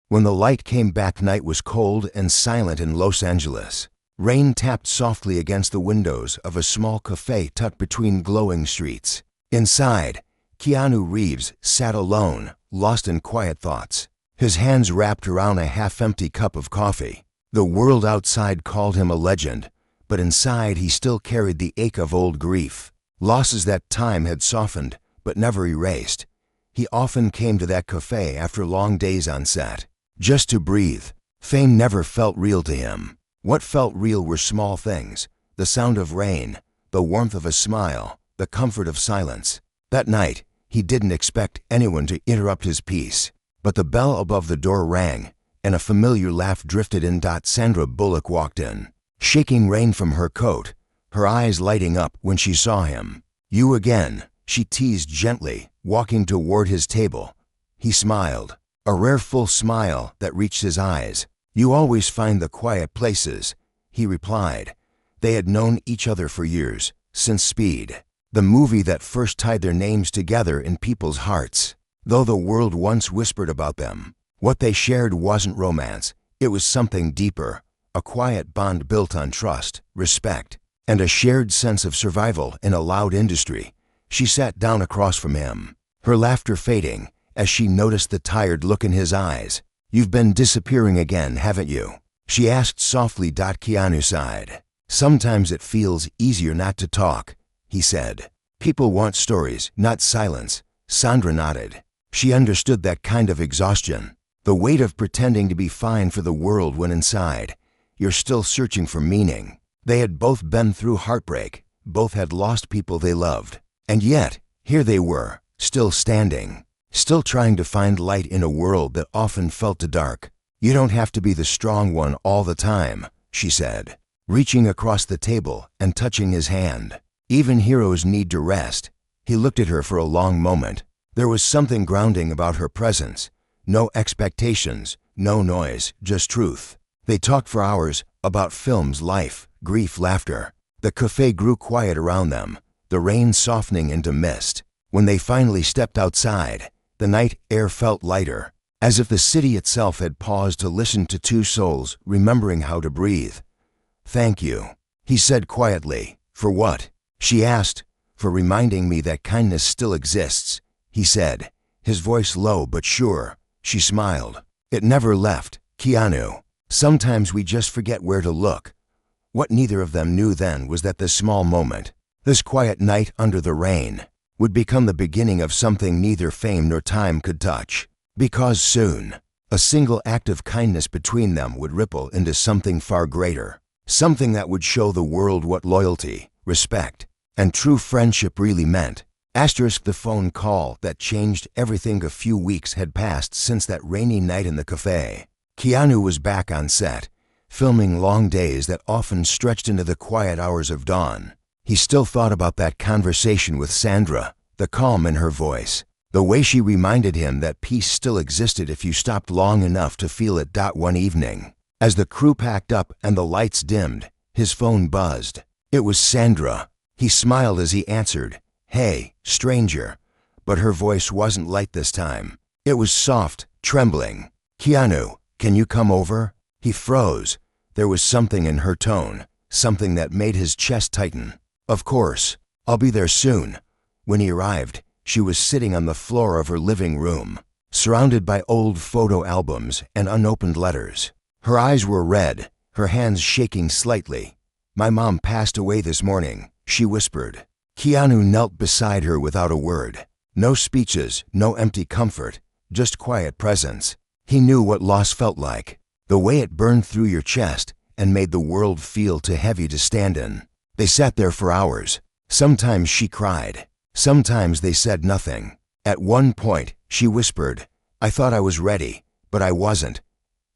When the light came back, night was cold and silent in Los Angeles. Rain tapped softly against the windows of a small cafe tucked between glowing streets. Inside, Keanu Reeves sat alone, lost in quiet thoughts, his hands wrapped around a half-empty cup of coffee. The world outside called him a legend, but inside he still carried the ache of old grief, losses that time had softened but never erased. He often came to that cafe after long days on set, just to breathe. Fame never felt real to him. What felt real were small things: the sound of rain, the warmth of a smile, the comfort of silence. That night, he didn't expect anyone to interrupt his peace, but the bell above the door rang, and a familiar laugh drifted in. Sandra Bullock walked in, shaking rain from her coat, her eyes lighting up when she saw him. "You again," she teased gently, walking toward his table. He smiled, a rare full smile that reached his eyes. "You always find the quiet places," he replied. They had known each other for years, since Speed, the movie that first tied their names together in people's hearts. Though the world once whispered about them, what they shared wasn't romance. It was something deeper, a quiet bond built on trust, respect, and a shared sense of survival in a loud industry. She sat down across from him, her laughter fading as she noticed the tired look in his eyes. "You've been disappearing again, haven't you?" she asked softly. Keanu sighed. "Sometimes it feels easier not to talk," he said. "People want stories, not silence." Sandra nodded. She understood that kind of exhaustion, the weight of pretending to be fine for the world when inside, you're still searching for meaning. They had both been through heartbreak, both had lost people they loved. And yet, here they were, still standing, still trying to find light in a world that often felt too dark. "You don't have to be the strong one all the time," she said, reaching across the table and touching his hand. "Even heroes need to rest." He looked at her for a long moment. There was something grounding about her presence. No expectations, no noise, just truth. They talked for hours about films, life, grief, laughter. The cafe grew quiet around them, the rain softening into mist. When they finally stepped outside, the night air felt lighter, as if the city itself had paused to listen to two souls remembering how to breathe. "Thank you," he said quietly. "For what?" she asked. "For reminding me that kindness still exists," he said, his voice low but sure. She smiled. "It never left, Keanu. Sometimes we just forget where to look." What neither of them knew then was that this small moment, this quiet night under the rain, would become the beginning of something neither fame nor time could touch. Because soon, a single act of kindness between them would ripple into something far greater, something that would show the world what loyalty, respect, and true friendship really meant. The phone call that changed everything. A few weeks had passed since that rainy night in the cafe. Keanu was back on set, filming long days that often stretched into the quiet hours of dawn. He still thought about that conversation with Sandra, the calm in her voice, the way she reminded him that peace still existed if you stopped long enough to feel it. One evening, as the crew packed up and the lights dimmed, his phone buzzed. It was Sandra. He smiled as he answered. "Hey, stranger." But her voice wasn't light this time. It was soft, trembling. "Keanu, can you come over?" He froze. There was something in her tone, something that made his chest tighten. "Of course, I'll be there soon." When he arrived, she was sitting on the floor of her living room, surrounded by old photo albums and unopened letters. Her eyes were red, her hands shaking slightly. "My mom passed away this morning," she whispered. Keanu knelt beside her without a word. No speeches, no empty comfort, just quiet presence. He knew what loss felt like, the way it burned through your chest and made the world feel too heavy to stand in. They sat there for hours. Sometimes she cried. Sometimes they said nothing. At one point, she whispered, "I thought I was ready, but I wasn't."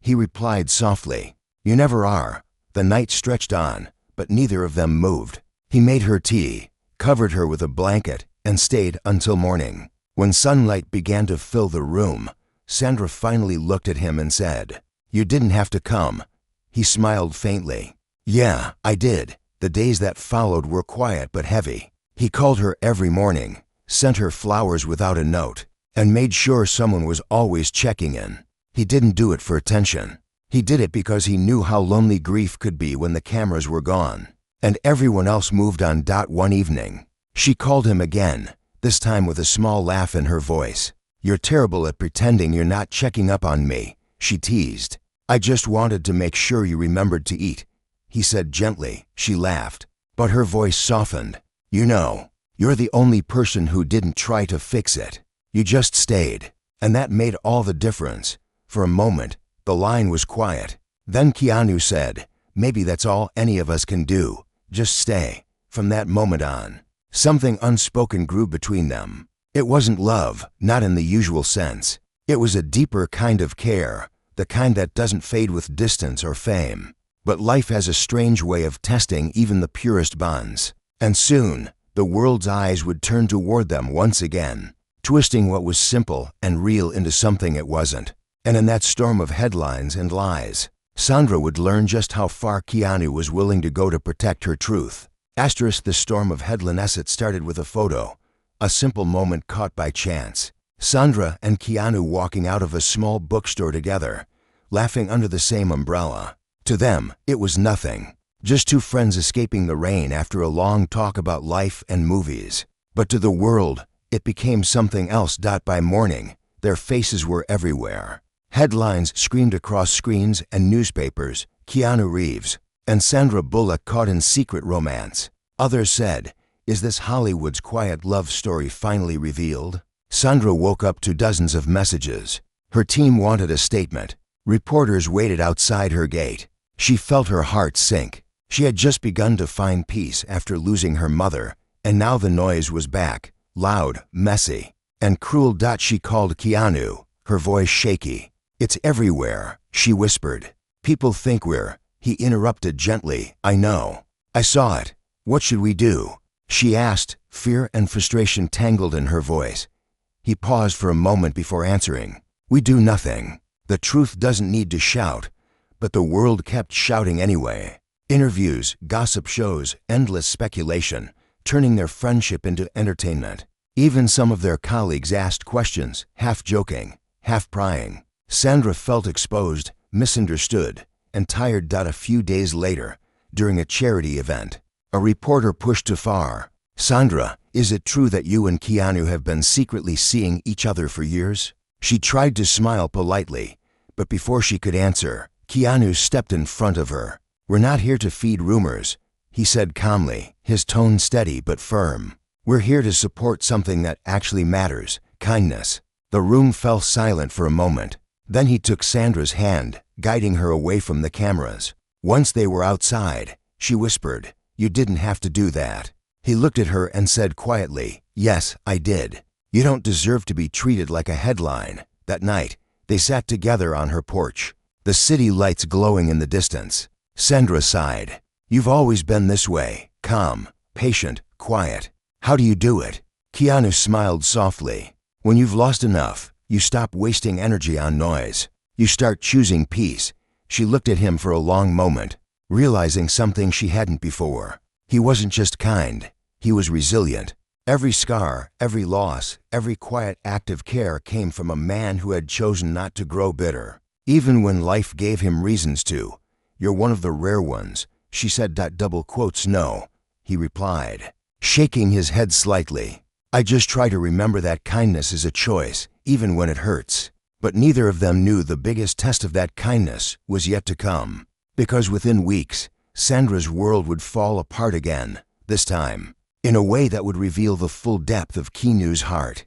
He replied softly, "You never are." The night stretched on, but neither of them moved. He made her tea, covered her with a blanket, and stayed until morning. When sunlight began to fill the room, Sandra finally looked at him and said, "You didn't have to come." He smiled faintly. "Yeah, I did." The days that followed were quiet but heavy. He called her every morning, sent her flowers without a note, and made sure someone was always checking in. He didn't do it for attention. He did it because he knew how lonely grief could be when the cameras were gone. And everyone else moved on. One evening, she called him again, this time with a small laugh in her voice. "You're terrible at pretending you're not checking up on me," she teased. "I just wanted to make sure you remembered to eat," he said gently. She laughed, but her voice softened. "You know, you're the only person who didn't try to fix it. You just stayed." And that made all the difference. For a moment, the line was quiet. Then Keanu said, "Maybe that's all any of us can do. Just stay." From that moment on, something unspoken grew between them. It wasn't love, not in the usual sense. It was a deeper kind of care, the kind that doesn't fade with distance or fame. But life has a strange way of testing even the purest bonds. And soon, the world's eyes would turn toward them once again, twisting what was simple and real into something it wasn't. And in that storm of headlines and lies, Sandra would learn just how far Keanu was willing to go to protect her truth. The storm of headlines started with a photo, a simple moment caught by chance. Sandra and Keanu walking out of a small bookstore together, laughing under the same umbrella. To them, it was nothing, just two friends escaping the rain after a long talk about life and movies. But to the world, it became something else. By morning, their faces were everywhere. Headlines screamed across screens and newspapers, "Keanu Reeves and Sandra Bullock caught in secret romance." Others said, "Is this Hollywood's quiet love story finally revealed?" Sandra woke up to dozens of messages. Her team wanted a statement. Reporters waited outside her gate. She felt her heart sink. She had just begun to find peace after losing her mother, and now the noise was back, loud, messy, and cruel. She called Keanu, her voice shaky. "It's everywhere," she whispered. "People think we're—" He interrupted gently. "I know. I saw it. What should we do?" she asked, fear and frustration tangled in her voice. He paused for a moment before answering. "We do nothing. The truth doesn't need to shout." But the world kept shouting anyway. Interviews, gossip shows, endless speculation, turning their friendship into entertainment. Even some of their colleagues asked questions, half joking, half prying. Sandra felt exposed, misunderstood, and tired. A few days later, during a charity event, a reporter pushed too far. "Sandra, is it true that you and Keanu have been secretly seeing each other for years?" She tried to smile politely, but before she could answer, Keanu stepped in front of her. "We're not here to feed rumors," he said calmly, his tone steady but firm. "We're here to support something that actually matters, kindness." The room fell silent for a moment. Then he took Sandra's hand, guiding her away from the cameras. Once they were outside, she whispered, "You didn't have to do that." He looked at her and said quietly, "Yes, I did. You don't deserve to be treated like a headline." That night, they sat together on her porch, the city lights glowing in the distance. Sandra sighed. "You've always been this way, calm, patient, quiet. How do you do it?" Keanu smiled softly. "When you've lost enough, you stop wasting energy on noise. You start choosing peace." She looked at him for a long moment, realizing something she hadn't before. He wasn't just kind, he was resilient. Every scar, every loss, every quiet act of care came from a man who had chosen not to grow bitter. Even when life gave him reasons to. "You're one of the rare ones," she said. "No," he replied, shaking his head slightly. "I just try to remember that kindness is a choice, even when it hurts." But neither of them knew the biggest test of that kindness was yet to come. Because within weeks, Sandra's world would fall apart again, this time, in a way that would reveal the full depth of Keanu's heart.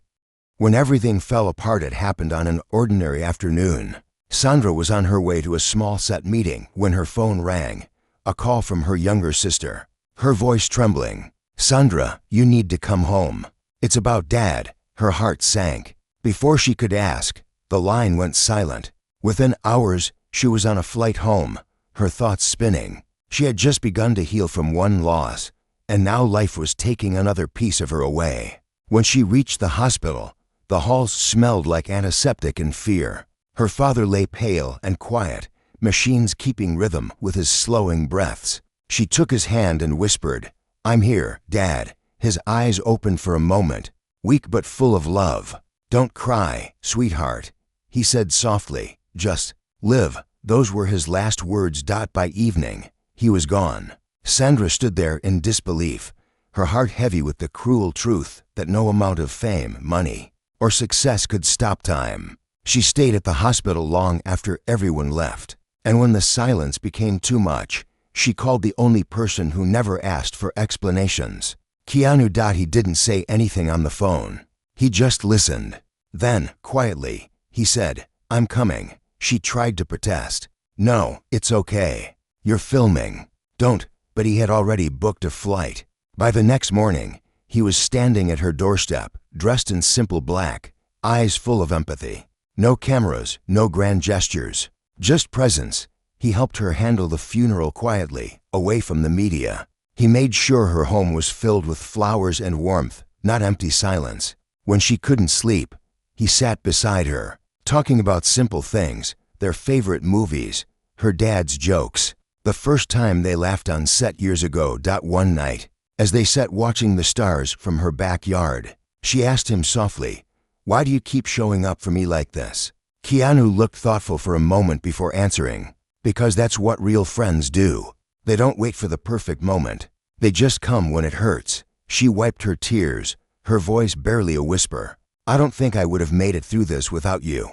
When everything fell apart, it happened on an ordinary afternoon. Sandra was on her way to a small set meeting when her phone rang, a call from her younger sister. Her voice trembling, "Sandra, you need to come home. It's about Dad." Her heart sank. Before she could ask, the line went silent. Within hours, she was on a flight home, her thoughts spinning. She had just begun to heal from one loss, and now life was taking another piece of her away. When she reached the hospital, the halls smelled like antiseptic and fear. Her father lay pale and quiet, machines keeping rhythm with his slowing breaths. She took his hand and whispered, "I'm here, Dad." His eyes opened for a moment, weak but full of love. "Don't cry, sweetheart," he said softly. Just live. Those were his last words. By evening, he was gone. Sandra stood there in disbelief, her heart heavy with the cruel truth that no amount of fame, money, or success could stop time. She stayed at the hospital long after everyone left, and when the silence became too much, she called the only person who never asked for explanations. Keanu. He didn't say anything on the phone. He just listened. Then, quietly, he said, "I'm coming." She tried to protest. "No, it's okay. You're filming. Don't." But he had already booked a flight. By the next morning, he was standing at her doorstep, dressed in simple black, eyes full of empathy. No cameras, no grand gestures, just presence. He helped her handle the funeral quietly, away from the media. He made sure her home was filled with flowers and warmth, not empty silence. When she couldn't sleep, he sat beside her, talking about simple things, their favorite movies, her dad's jokes, the first time they laughed on set years ago. One night, as they sat watching the stars from her backyard, she asked him softly, "Why do you keep showing up for me like this?" Keanu looked thoughtful for a moment before answering, "Because that's what real friends do. They don't wait for the perfect moment. They just come when it hurts." She wiped her tears, her voice barely a whisper. "I don't think I would have made it through this without you."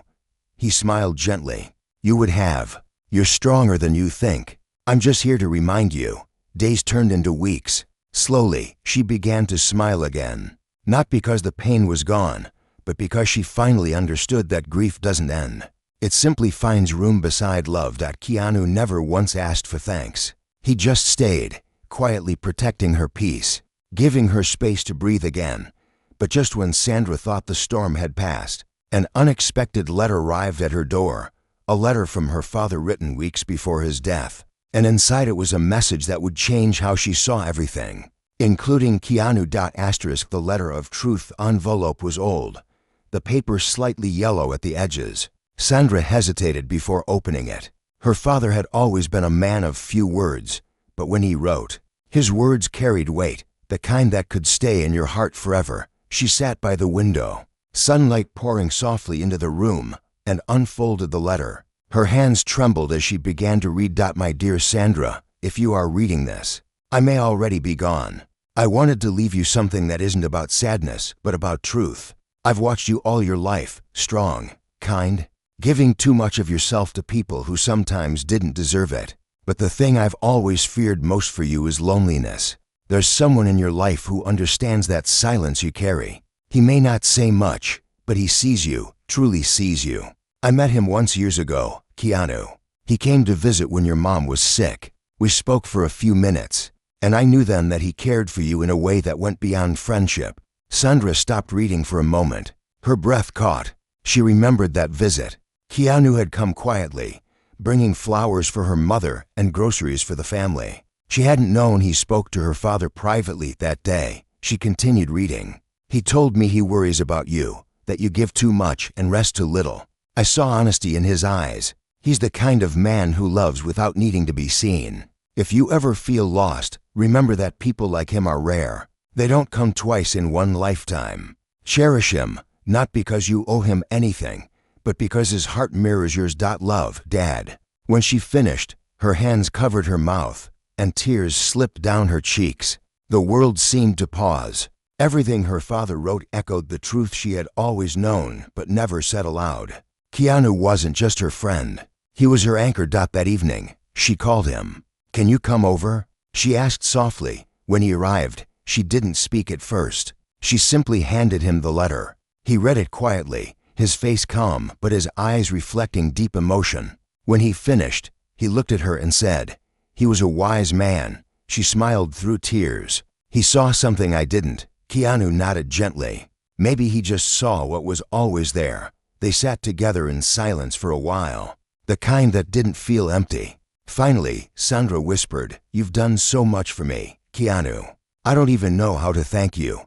He smiled gently. "You would have. You're stronger than you think. I'm just here to remind you." Days turned into weeks. Slowly, she began to smile again. Not because the pain was gone, but because she finally understood that grief doesn't end. It simply finds room beside love. Keanu never once asked for thanks. He just stayed, quietly protecting her peace, giving her space to breathe again. But just when Sandra thought the storm had passed, an unexpected letter arrived at her door, a letter from her father written weeks before his death. And inside it was a message that would change how she saw everything, including Keanu. The letter of truth envelope was old, the paper slightly yellow at the edges. Sandra hesitated before opening it. Her father had always been a man of few words, but when he wrote, his words carried weight, the kind that could stay in your heart forever. She sat by the window, sunlight pouring softly into the room, and unfolded the letter. Her hands trembled as she began to read. "My dear Sandra, if you are reading this, I may already be gone. I wanted to leave you something that isn't about sadness, but about truth. I've watched you all your life, strong, kind, giving too much of yourself to people who sometimes didn't deserve it. But the thing I've always feared most for you is loneliness. There's someone in your life who understands that silence you carry. He may not say much, but he sees you, truly sees you. I met him once years ago, Keanu. He came to visit when your mom was sick. We spoke for a few minutes, and I knew then that he cared for you in a way that went beyond friendship." Sandra stopped reading for a moment. Her breath caught. She remembered that visit. Keanu had come quietly, bringing flowers for her mother and groceries for the family. She hadn't known he spoke to her father privately that day. She continued reading. "He told me he worries about you, that you give too much and rest too little. I saw honesty in his eyes. He's the kind of man who loves without needing to be seen. If you ever feel lost, remember that people like him are rare. They don't come twice in one lifetime. Cherish him, not because you owe him anything, but because his heart mirrors yours. Love, Dad." When she finished, her hands covered her mouth, and tears slipped down her cheeks. The world seemed to pause. Everything her father wrote echoed the truth she had always known but never said aloud. Keanu wasn't just her friend. He was her anchor. That evening, she called him. "Can you come over?" she asked softly. When he arrived, she didn't speak at first. She simply handed him the letter. He read it quietly, his face calm but his eyes reflecting deep emotion. When he finished, he looked at her and said, "He was a wise man." She smiled through tears. "He saw something I didn't." Keanu nodded gently. Maybe he just saw what was always there. They sat together in silence for a while, the kind that didn't feel empty. Finally, Sandra whispered, "You've done so much for me, Keanu. I don't even know how to thank you."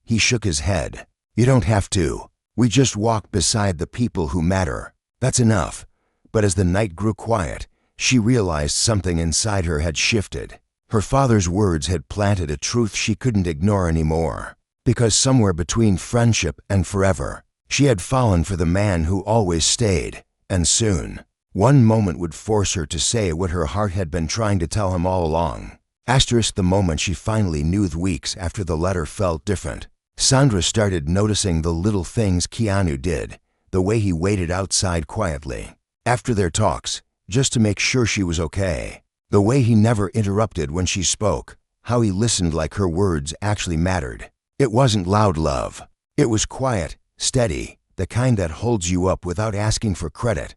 He shook his head. "You don't have to. We just walk beside the people who matter. That's enough." But as the night grew quiet, she realized something inside her had shifted. Her father's words had planted a truth she couldn't ignore anymore. Because somewhere between friendship and forever, she had fallen for the man who always stayed, and soon. One moment would force her to say what her heart had been trying to tell him all along. The moment she finally knew. Weeks after the letter felt different. Sandra started noticing the little things Keanu did, the way he waited outside quietly after their talks, just to make sure she was okay. The way he never interrupted when she spoke, how he listened like her words actually mattered. It wasn't loud love. It was quiet, steady, the kind that holds you up without asking for credit.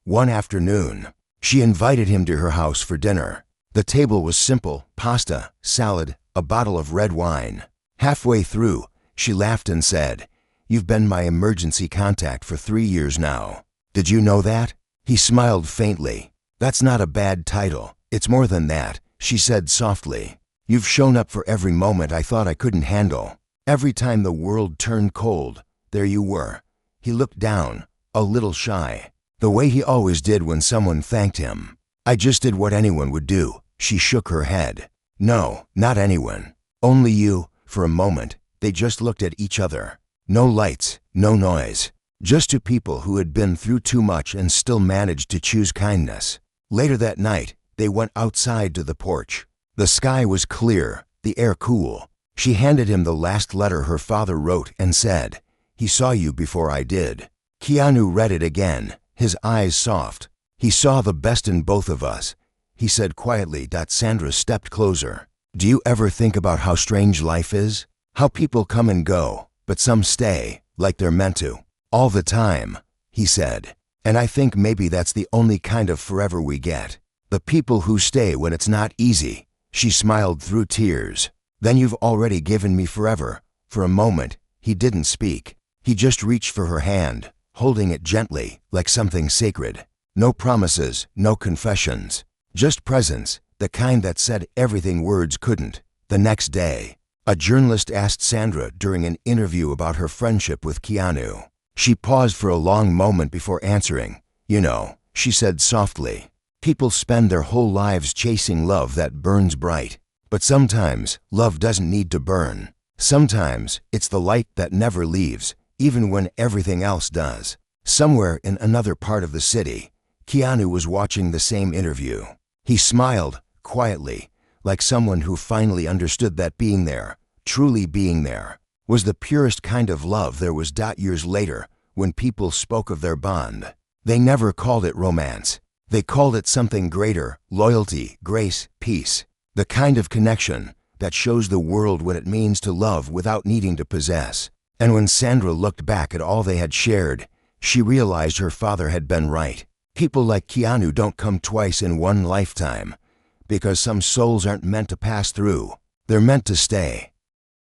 One afternoon, she invited him to her house for dinner. The table was simple: pasta, salad, a bottle of red wine. Halfway through, she laughed and said, "You've been my emergency contact for 3 years now. Did you know that?" He smiled faintly. "That's not a bad title. It's more than that," she said softly. "You've shown up for every moment I thought I couldn't handle. Every time the world turned cold, there you were." He looked down, a little shy, the way he always did when someone thanked him. "I just did what anyone would do." She shook her head. "No, not anyone. Only you." For a moment, they just looked at each other. No lights, no noise. Just two people who had been through too much and still managed to choose kindness. Later that night, they went outside to the porch. The sky was clear, the air cool. She handed him the last letter her father wrote and said, "He saw you before I did." Keanu read it again, his eyes soft. "He saw the best in both of us," he said quietly. Sandra stepped closer. "Do you ever think about how strange life is? How people come and go, but some stay, like they're meant to. All the time," he said. "And I think maybe that's the only kind of forever we get. The people who stay when it's not easy." She smiled through tears. "Then you've already given me forever." For a moment, he didn't speak. He just reached for her hand, holding it gently, like something sacred. No promises, no confessions. Just presence, the kind that said everything words couldn't. The next day, a journalist asked Sandra during an interview about her friendship with Keanu. She paused for a long moment before answering. "You know," she said softly, "people spend their whole lives chasing love that burns bright. But sometimes, love doesn't need to burn. Sometimes, it's the light that never leaves, even when everything else does." Somewhere in another part of the city, Keanu was watching the same interview. He smiled, quietly, like someone who finally understood that being there, truly being there, was the purest kind of love there was. Years later, when people spoke of their bond, they never called it romance. They called it something greater: loyalty, grace, peace. The kind of connection that shows the world what it means to love without needing to possess. And when Sandra looked back at all they had shared, she realized her father had been right. People like Keanu don't come twice in one lifetime, because some souls aren't meant to pass through. They're meant to stay.